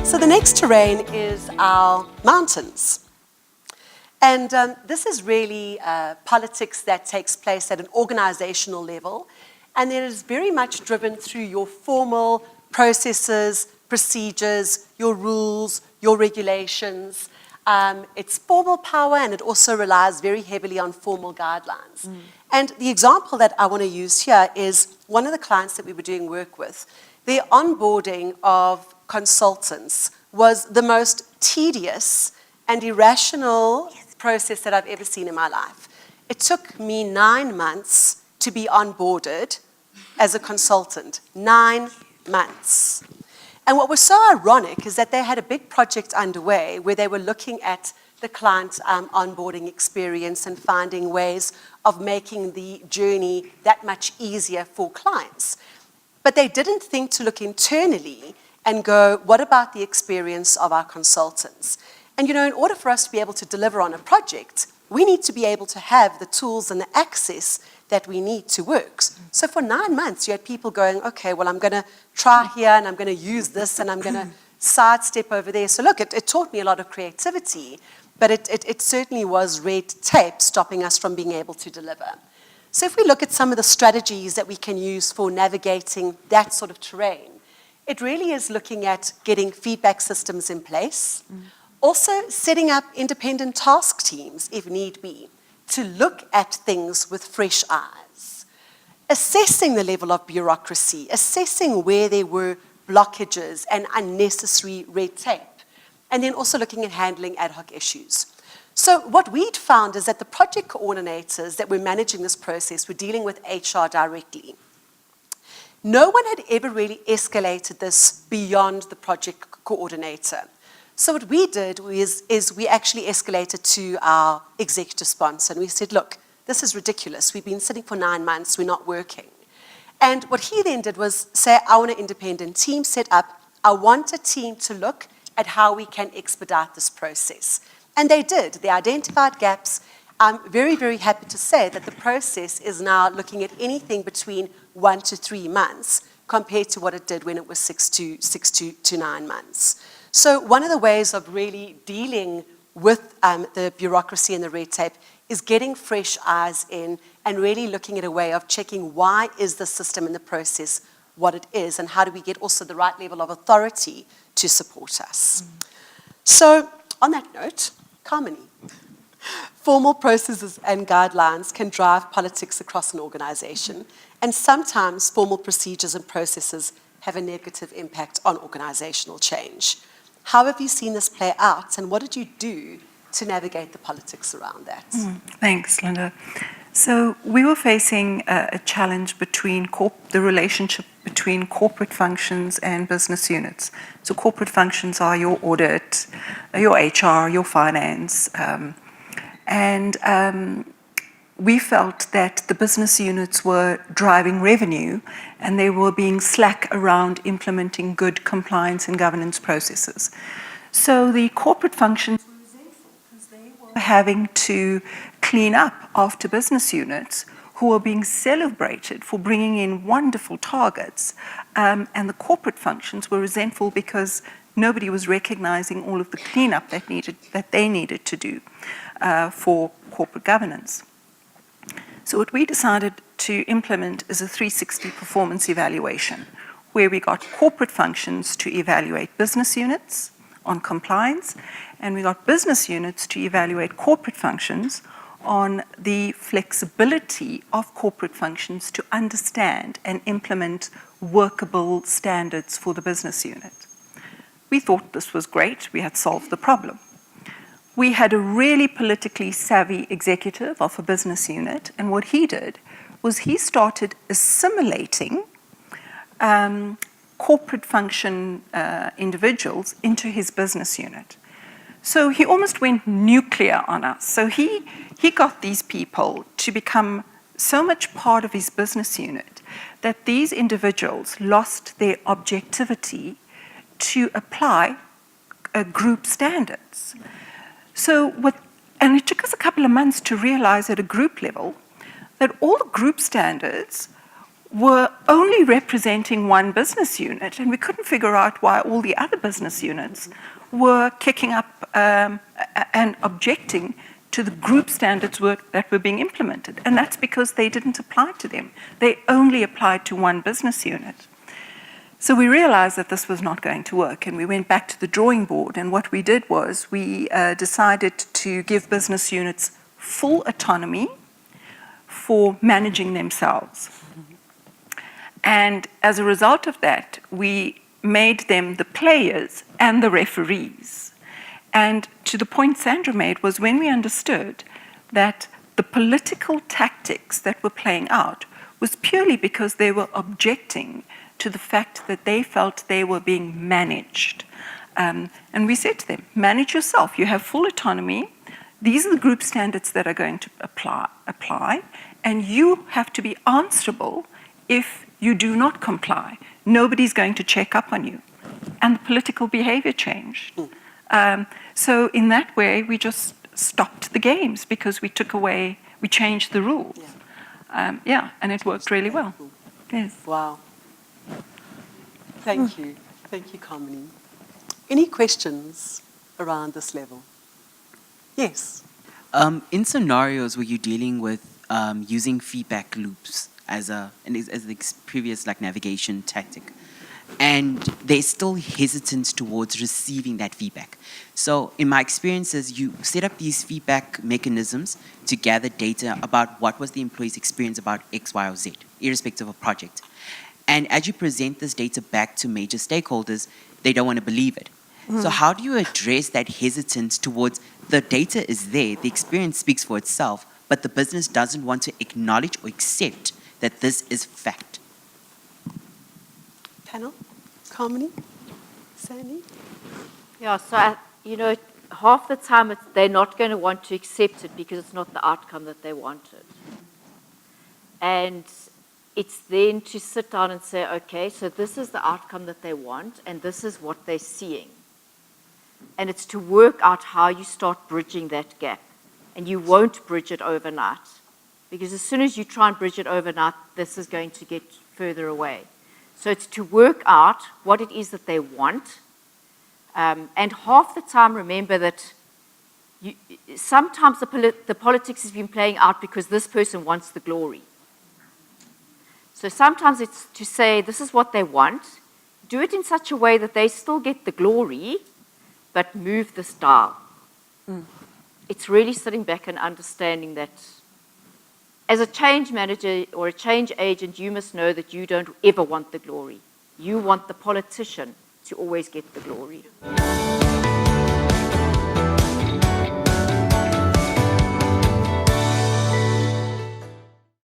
So the next terrain is our mountains. And this is really politics that takes place at an organizational level, and it is very much driven through your formal processes, procedures, your rules, your regulations. It's formal power, and it also relies very heavily on formal guidelines. And the example that I want to use here is one of the clients that we were doing work with. Their onboarding of consultants was the most tedious and irrational process that I've ever seen in my life. It took me 9 months to be onboarded as a consultant. 9 months. And what was so ironic is that they had a big project underway where they were looking at the client onboarding experience and finding ways of making the journey that much easier for clients. But they didn't think to look internally and go, what about the experience of our consultants? And you know, in order for us to be able to deliver on a project, we need to be able to have the tools and the access that we need to work. So for 9 months, you had people going, okay, well, I'm going to try here, and I'm going to use this, and I'm going to sidestep over there. So look, it taught me a lot of creativity, but it certainly was red tape stopping us from being able to deliver. So if we look at some of the strategies that we can use for navigating that sort of terrain, it really is looking at getting feedback systems in place, also setting up independent task teams, if need be, to look at things with fresh eyes, assessing the level of bureaucracy, assessing where there were blockages and unnecessary red tape, and then also looking at handling ad hoc issues. So what we'd found is that the project coordinators that were managing this process were dealing with HR directly. No one had ever really escalated this beyond the project coordinator. So what we did is we actually escalated to our executive sponsor, and we said, look, this is ridiculous. We've been sitting for 9 months. We're not working. And what he then did was say, I want an independent team set up. I want a team to look at how we can expedite this process. And they did. They identified gaps. I'm very, very happy to say that the process is now looking at anything between 1 to 3 months compared to what it did when it was 6 to 9 months. So one of the ways of really dealing with the bureaucracy and the red tape is getting fresh eyes in and really looking at a way of checking why is the system and the process what it is, and how do we get also the right level of authority to support us. So on that note, Carmony, formal processes and guidelines can drive politics across an organization, and sometimes formal procedures and processes have a negative impact on organizational change. How have you seen this play out, and what did you do to navigate the politics around that? Thanks, Linda. So we were facing a challenge between the relationship between corporate functions and business units. So corporate functions are your audit, your HR, your finance, and we felt that the business units were driving revenue and they were being slack around implementing good compliance and governance processes. So the corporate functions were resentful because they were having to clean up after business units who were being celebrated for bringing in wonderful targets. And the corporate functions were resentful because nobody was recognizing all of the cleanup that they needed to do for corporate governance. So what we decided to implement is a 360 performance evaluation, where we got corporate functions to evaluate business units on compliance, and we got business units to evaluate corporate functions on the flexibility of corporate functions to understand and implement workable standards for the business unit. We thought this was great. We had solved the problem. We had a really politically savvy executive of a business unit, and what he did was he started assimilating corporate function individuals into his business unit. So he almost went nuclear on us. So he got these people to become so much part of his business unit that these individuals lost their objectivity to apply group standards. And it took us a couple of months to realize at a group level that all the group standards were only representing one business unit, and we couldn't figure out why all the other business units were kicking up and objecting to the group standards that were being implemented. And that's because they didn't apply to them. They only applied to one business unit. So we realized that this was not going to work, and we went back to the drawing board, and what we did was we decided to give business units full autonomy for managing themselves. And as a result of that, we made them the players and the referees. And to the point Sandra made was when we understood that the political tactics that were playing out was purely because they were objecting to the fact that they felt they were being managed. And we said to them, manage yourself. You have full autonomy. These are the group standards that are going to apply, and you have to be answerable if you do not comply. Nobody's going to check up on you. And the political behavior changed. So in that way, we just stopped the games because we changed the rules. And it worked really well. Yes. Wow. Thank you. Thank you, Carmini. Any questions around this level? Yes. In scenarios where you're dealing with using feedback loops as the previous navigation tactic, and there's still hesitance towards receiving that feedback. So in my experiences, you set up these feedback mechanisms to gather data about what was the employee's experience about X, Y, or Z, irrespective of project. And as you present this data back to major stakeholders, they don't want to believe it. So how do you address that hesitance towards the data is there, the experience speaks for itself, but the business doesn't want to acknowledge or accept that this is fact? Panel? Carmini? Sandy? Yeah, so, half the time they're not going to want to accept it because it's not the outcome that they wanted. And it's then to sit down and say, okay, so this is the outcome that they want, and this is what they're seeing. And it's to work out how you start bridging that gap. And you won't bridge it overnight. Because as soon as you try and bridge it overnight, this is going to get further away. So it's to work out what it is that they want. And half the time, remember that sometimes the politics has been playing out because this person wants the glory. So sometimes it's to say, this is what they want. Do it in such a way that they still get the glory, but move this dial. It's really sitting back and understanding that as a change manager or a change agent, you must know that you don't ever want the glory. You want the politician to always get the glory.